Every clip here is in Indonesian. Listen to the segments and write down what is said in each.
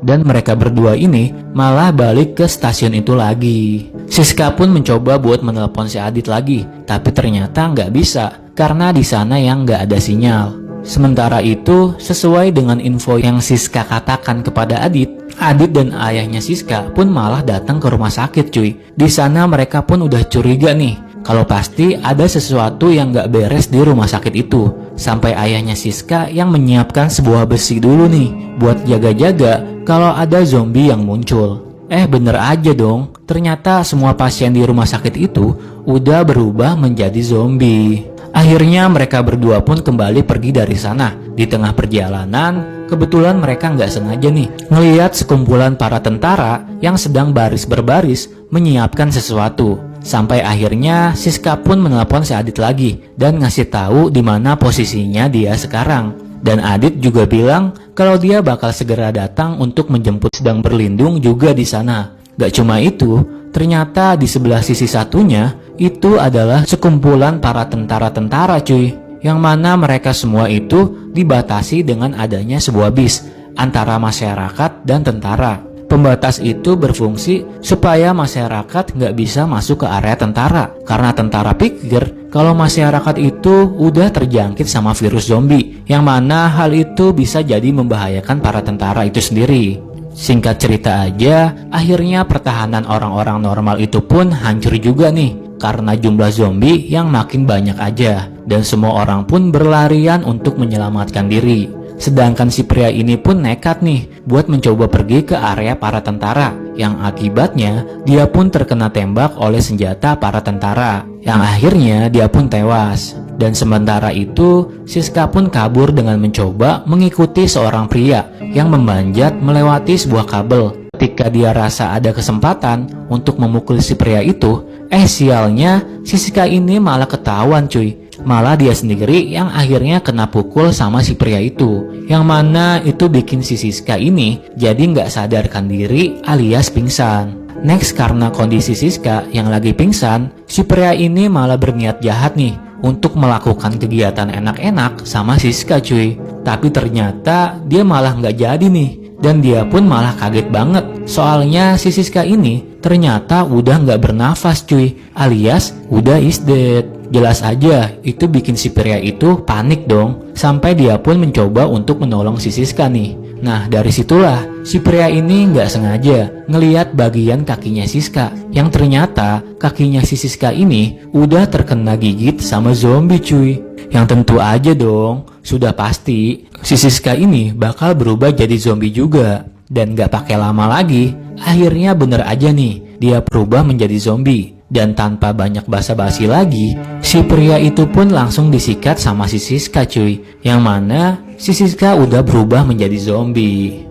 dan mereka berdua ini malah balik ke stasiun itu lagi. Siska pun mencoba buat menelepon si Adit lagi, tapi ternyata nggak bisa karena di sana yang nggak ada sinyal. Sementara itu, sesuai dengan info yang Siska katakan kepada Adit dan ayahnya Siska pun malah datang ke rumah sakit cuy. Di sana mereka pun udah curiga nih, kalau pasti ada sesuatu yang gak beres di rumah sakit itu. Sampai ayahnya Siska yang menyiapkan sebuah besi dulu nih, buat jaga-jaga kalau ada zombie yang muncul. Bener aja dong, ternyata semua pasien di rumah sakit itu udah berubah menjadi zombie. Akhirnya mereka berdua pun kembali pergi dari sana. Di tengah perjalanan, kebetulan mereka nggak sengaja nih ngelihat sekumpulan para tentara yang sedang baris berbaris menyiapkan sesuatu. Sampai akhirnya Siska pun menelpon si Adit lagi dan ngasih tahu di mana posisinya dia sekarang. Dan Adit juga bilang kalau dia bakal segera datang untuk menjemput, sedang berlindung juga di sana. Gak cuma itu, ternyata di sebelah sisi satunya itu adalah sekumpulan para tentara-tentara cuy, yang mana mereka semua itu dibatasi dengan adanya sebuah bis antara masyarakat dan tentara. Pembatas itu berfungsi supaya masyarakat nggak bisa masuk ke area tentara, karena tentara pikir kalau masyarakat itu udah terjangkit sama virus zombie, yang mana hal itu bisa jadi membahayakan para tentara itu sendiri. Singkat cerita aja, akhirnya pertahanan orang-orang normal itu pun hancur juga nih karena jumlah zombie yang makin banyak aja, dan semua orang pun berlarian untuk menyelamatkan diri. Sedangkan si pria ini pun nekat nih buat mencoba pergi ke area para tentara, yang akibatnya dia pun terkena tembak oleh senjata para tentara, yang akhirnya dia pun tewas. Dan sementara itu, Siska pun kabur dengan mencoba mengikuti seorang pria yang memanjat melewati sebuah kabel. Ketika dia rasa ada kesempatan untuk memukul si pria itu, sialnya si Siska ini malah ketahuan cuy. Malah dia sendiri yang akhirnya kena pukul sama si pria itu, yang mana itu bikin si Siska ini jadi nggak sadarkan diri alias pingsan. Next, karena kondisi Siska yang lagi pingsan, si pria ini malah berniat jahat nih untuk melakukan kegiatan enak-enak sama Siska cuy. Tapi ternyata dia malah nggak jadi nih, dan dia pun malah kaget banget. Soalnya si Siska ini ternyata udah nggak bernafas cuy, alias udah is dead. Jelas aja itu bikin si pria itu panik dong, sampai dia pun mencoba untuk menolong si Siska nih. Nah dari situlah si pria ini nggak sengaja ngeliat bagian kakinya Siska, yang ternyata kakinya si Siska ini udah terkena gigit sama zombie cuy. Yang tentu aja dong, sudah pasti si Siska ini bakal berubah jadi zombie juga. Dan gak pakai lama lagi, akhirnya bener aja nih dia berubah menjadi zombie. Dan tanpa banyak basa-basi lagi, si pria itu pun langsung disikat sama si Siska cuy, yang mana si Siska udah berubah menjadi zombie.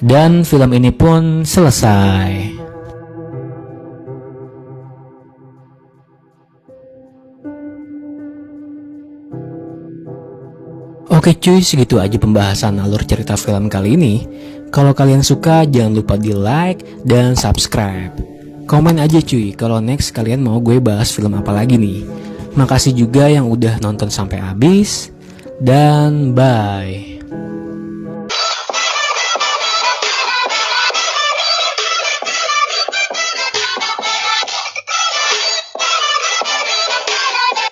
Dan film ini pun selesai. Oke cuy, segitu aja pembahasan alur cerita film kali ini. Kalau kalian suka, jangan lupa di like dan subscribe. Komen aja cuy kalau next kalian mau gue bahas film apa lagi nih. Makasih juga yang udah nonton sampai habis, dan bye.